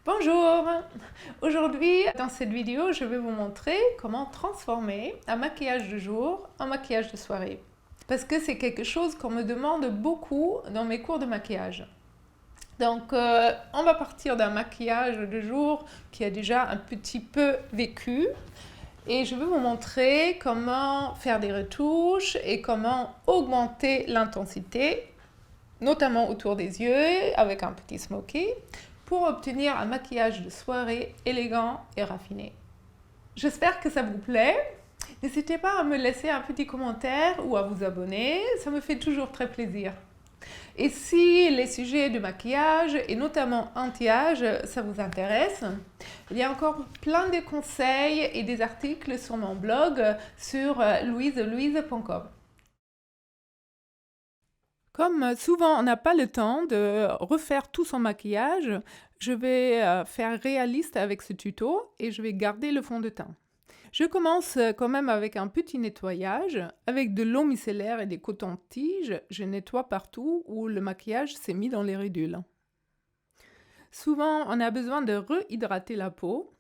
Bonjour! Aujourd'hui, dans cette vidéo, je vais vous montrer comment transformer un maquillage de jour en maquillage de soirée. Parce que c'est quelque chose qu'on me demande beaucoup dans mes cours de maquillage. Donc, on va partir d'un maquillage de jour qui a déjà un petit peu vécu. Et je vais vous montrer comment faire des retouches et comment augmenter l'intensité, notamment autour des yeux avec un petit smoky, pour obtenir un maquillage de soirée élégant et raffiné. J'espère que ça vous plaît. N'hésitez pas à me laisser un petit commentaire ou à vous abonner, ça me fait toujours très plaisir. Et si les sujets de maquillage et notamment anti-âge, ça vous intéresse, il y a encore plein de conseils et des articles sur mon blog sur louiselouise.com. Comme souvent on n'a pas le temps de refaire tout son maquillage, je vais faire réaliste avec ce tuto et je vais garder le fond de teint. Je commence quand même avec un petit nettoyage. Avec de l'eau micellaire et des cotons-tiges, je nettoie partout où le maquillage s'est mis dans les ridules. Souvent, on a besoin de rehydrater la peau.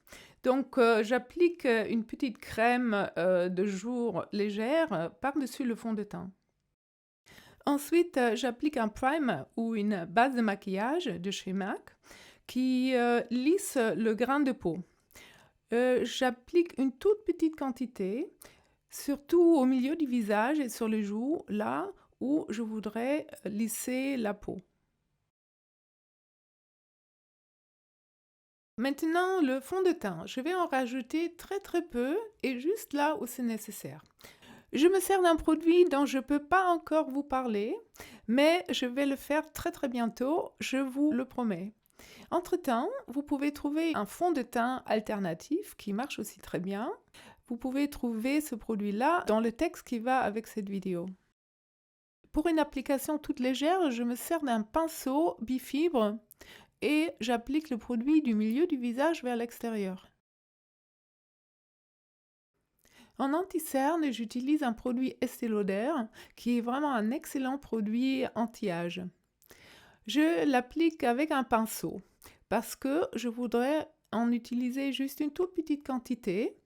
Donc, j'applique une petite crème de jour légère par-dessus le fond de teint. Ensuite, j'applique un primer ou une base de maquillage de chez MAC qui lisse le grain de peau. J'applique une toute petite quantité, surtout au milieu du visage et sur les joues, là où je voudrais lisser la peau. Maintenant, le fond de teint, je vais en rajouter très peu et juste là où c'est nécessaire. Je me sers d'un produit dont je ne peux pas encore vous parler, mais je vais le faire très bientôt, je vous le promets. Entre-temps, vous pouvez trouver un fond de teint alternatif qui marche aussi très bien. Vous pouvez trouver ce produit-là dans le texte qui va avec cette vidéo. Pour une application toute légère, je me sers d'un pinceau bifibre et j'applique le produit du milieu du visage vers l'extérieur. En anti-cerne, j'utilise un produit Estée Lauder qui est vraiment un excellent produit anti-âge. Je l'applique avec un pinceau parce que je voudrais en utiliser juste une toute petite quantité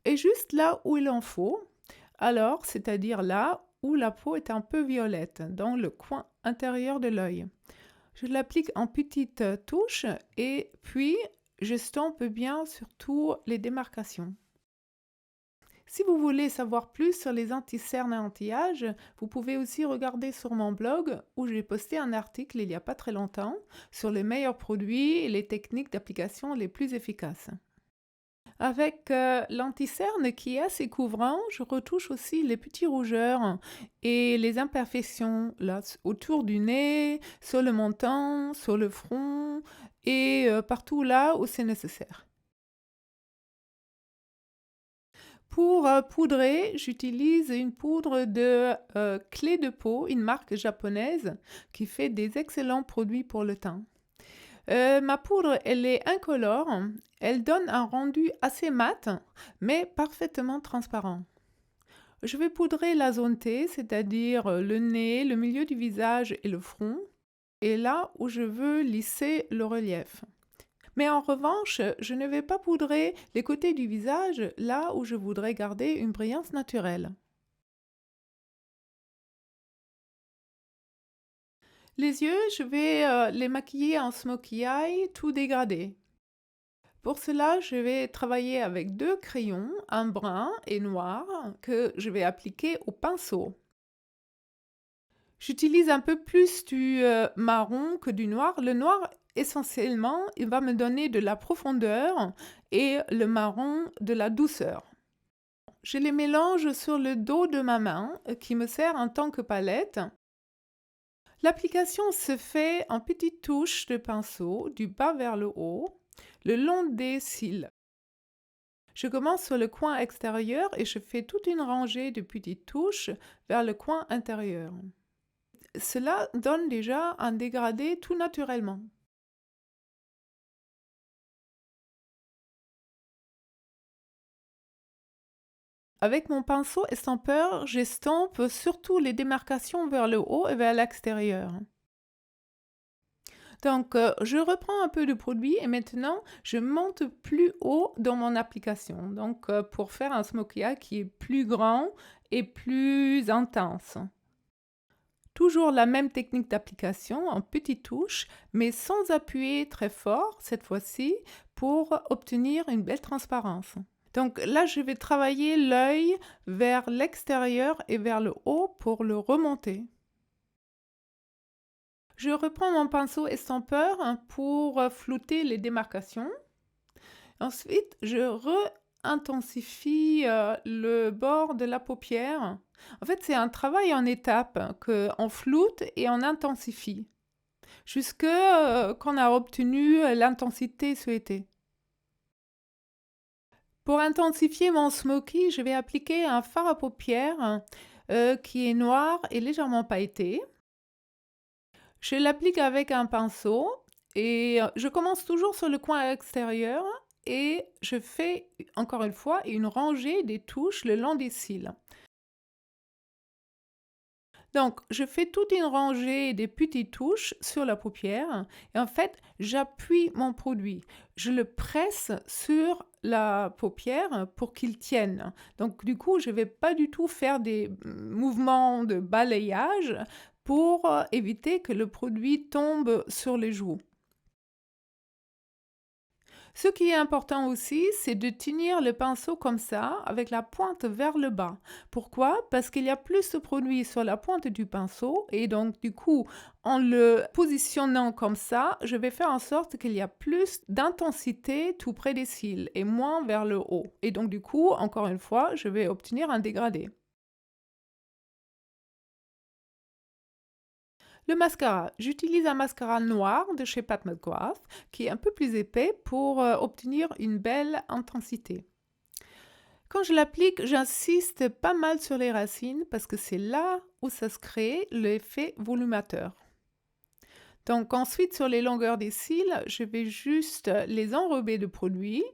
et juste là où il en faut. Alors, c'est-à-dire là où la peau est un peu violette, dans le coin intérieur de l'œil. Je l'applique en petites touches et puis j'estompe bien sur toutes les démarcations. Si vous voulez savoir plus sur les anti-cernes et anti-âge, vous pouvez aussi regarder sur mon blog où j'ai posté un article il n'y a pas très longtemps sur les meilleurs produits et les techniques d'application les plus efficaces. Avec l'anti-cerne qui est assez couvrant, je retouche aussi les petits rougeurs et les imperfections là, autour du nez, sur le menton, sur le front et partout là où c'est nécessaire. Pour poudrer, j'utilise une poudre de clé de peau, une marque japonaise qui fait des excellents produits pour le teint. Ma poudre, elle est incolore, elle donne un rendu assez mat, mais parfaitement transparent. Je vais poudrer la zone T, c'est-à-dire le nez, le milieu du visage et le front, et là où je veux lisser le relief. Mais en revanche, je ne vais pas poudrer les côtés du visage là où je voudrais garder une brillance naturelle. Les yeux, je vais les maquiller en smokey eye tout dégradé. Pour cela, je vais travailler avec deux crayons, un brun et noir, que je vais appliquer au pinceau. J'utilise un peu plus du marron que du noir. Le noir, essentiellement, il va me donner de la profondeur et le marron de la douceur. Je les mélange sur le dos de ma main qui me sert en tant que palette. L'application se fait en petites touches de pinceau du bas vers le haut, le long des cils. Je commence sur le coin extérieur et je fais toute une rangée de petites touches vers le coin intérieur. Cela donne déjà un dégradé tout naturellement. Avec mon pinceau estampeur, j'estompe surtout les démarcations vers le haut et vers l'extérieur. Donc, je reprends un peu de produit et maintenant, je monte plus haut dans mon application. Donc, pour faire un smoky eye qui est plus grand et plus intense. Toujours la même technique d'application en petites touches, mais sans appuyer très fort cette fois-ci pour obtenir une belle transparence. Donc là, je vais travailler l'œil vers l'extérieur et vers le haut pour le remonter. Je reprends mon pinceau estampeur pour flouter les démarcations. Ensuite, je intensifie le bord de la paupière. En fait, c'est un travail en étapes qu'on floute et on intensifie jusque qu'on a obtenu l'intensité souhaitée. Pour intensifier mon smoky, je vais appliquer un fard à paupières qui est noir et légèrement pailleté. Je l'applique avec un pinceau et je commence toujours sur le coin extérieur et je fais encore une fois une rangée des touches le long des cils. Donc, je fais toute une rangée des petites touches sur la paupière et en fait, j'appuie mon produit. Je le presse sur la paupière pour qu'il tienne. Donc, du coup, je ne vais pas du tout faire des mouvements de balayage pour éviter que le produit tombe sur les joues. Ce qui est important aussi, c'est de tenir le pinceau comme ça, avec la pointe vers le bas. Pourquoi? Parce qu'il y a plus de produit sur la pointe du pinceau et donc du coup, en le positionnant comme ça, je vais faire en sorte qu'il y a plus d'intensité tout près des cils et moins vers le haut. Et donc du coup, encore une fois, je vais obtenir un dégradé. Le mascara, j'utilise un mascara noir de chez Pat McGrath qui est un peu plus épais pour obtenir une belle intensité. Quand je l'applique, j'insiste pas mal sur les racines parce que c'est là où ça se crée l'effet volumateur. Donc ensuite, sur les longueurs des cils, je vais juste les enrober de produit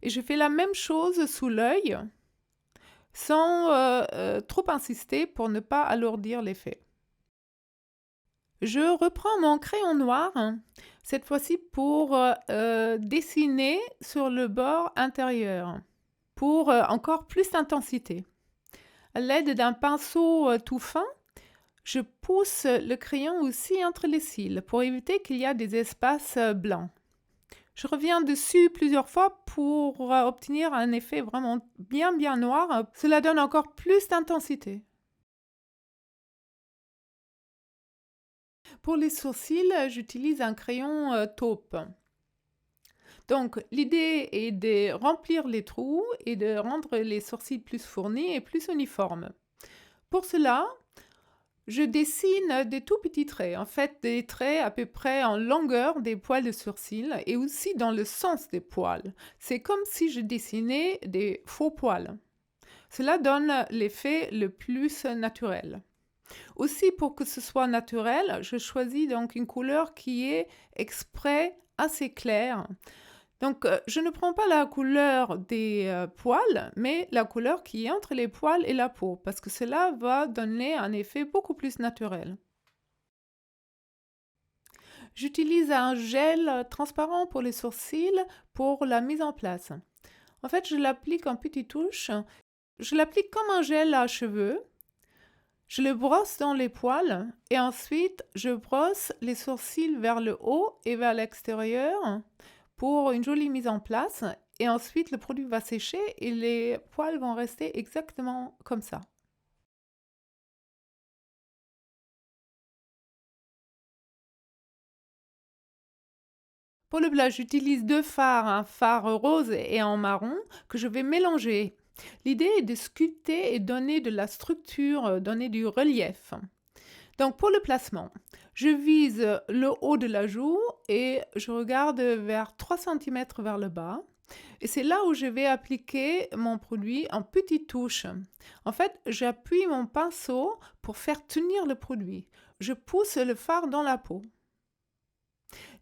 et je fais la même chose sous l'œil sans trop insister pour ne pas alourdir l'effet. Je reprends mon crayon noir, cette fois-ci pour dessiner sur le bord intérieur, pour encore plus d'intensité. À l'aide d'un pinceau tout fin, je pousse le crayon aussi entre les cils pour éviter qu'il y ait des espaces blancs. Je reviens dessus plusieurs fois pour obtenir un effet vraiment bien noir. Cela donne encore plus d'intensité. Pour les sourcils, j'utilise un crayon taupe. Donc, l'idée est de remplir les trous et de rendre les sourcils plus fournis et plus uniformes. Pour cela, je dessine des tout petits traits, en fait des traits à peu près en longueur des poils de sourcils et aussi dans le sens des poils. C'est comme si je dessinais des faux poils. Cela donne l'effet le plus naturel. Aussi, pour que ce soit naturel, je choisis donc une couleur qui est exprès assez claire. Donc, je ne prends pas la couleur des poils, mais la couleur qui est entre les poils et la peau, parce que cela va donner un effet beaucoup plus naturel. J'utilise un gel transparent pour les sourcils pour la mise en place. En fait, je l'applique en petites touches. Je l'applique comme un gel à cheveux. Je le brosse dans les poils et ensuite je brosse les sourcils vers le haut et vers l'extérieur pour une jolie mise en place et ensuite le produit va sécher et les poils vont rester exactement comme ça. Pour le blush, j'utilise deux fards, un fard rose et un marron que je vais mélanger. L'idée est de sculpter et donner de la structure, donner du relief. Donc pour le placement, je vise le haut de la joue et je regarde vers 3 cm vers le bas. Et c'est là où je vais appliquer mon produit en petites touches. En fait, j'appuie mon pinceau pour faire tenir le produit. Je pousse le fard dans la peau.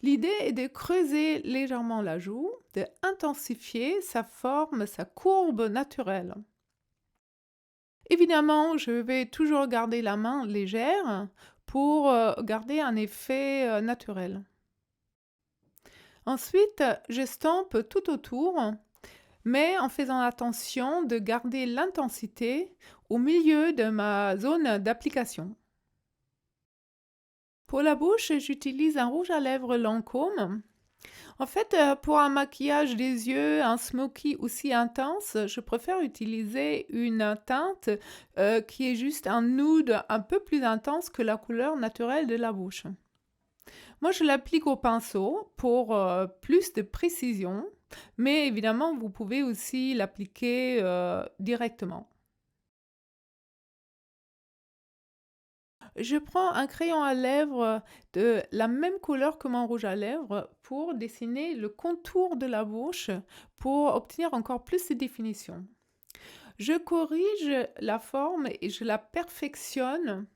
L'idée est de creuser légèrement la joue, de intensifier sa forme, sa courbe naturelle. Évidemment, je vais toujours garder la main légère pour garder un effet naturel. Ensuite, j'estompe tout autour, mais en faisant attention de garder l'intensité au milieu de ma zone d'application. Pour la bouche, j'utilise un rouge à lèvres Lancôme. En fait, pour un maquillage des yeux, un smoky aussi intense, je préfère utiliser une teinte qui est juste un nude un peu plus intense que la couleur naturelle de la bouche. Moi, je l'applique au pinceau pour plus de précision, mais évidemment, vous pouvez aussi l'appliquer directement. Je prends un crayon à lèvres de la même couleur que mon rouge à lèvres pour dessiner le contour de la bouche pour obtenir encore plus de définition. Je corrige la forme et je la perfectionne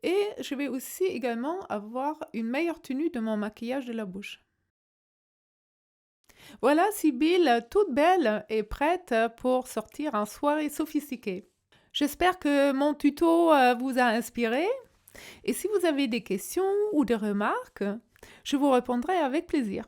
et je vais aussi également avoir une meilleure tenue de mon maquillage de la bouche. Voilà Sibylle, toute belle et prête pour sortir en soirée sophistiquée. J'espère que mon tuto vous a inspiré. Et si vous avez des questions ou des remarques, je vous répondrai avec plaisir.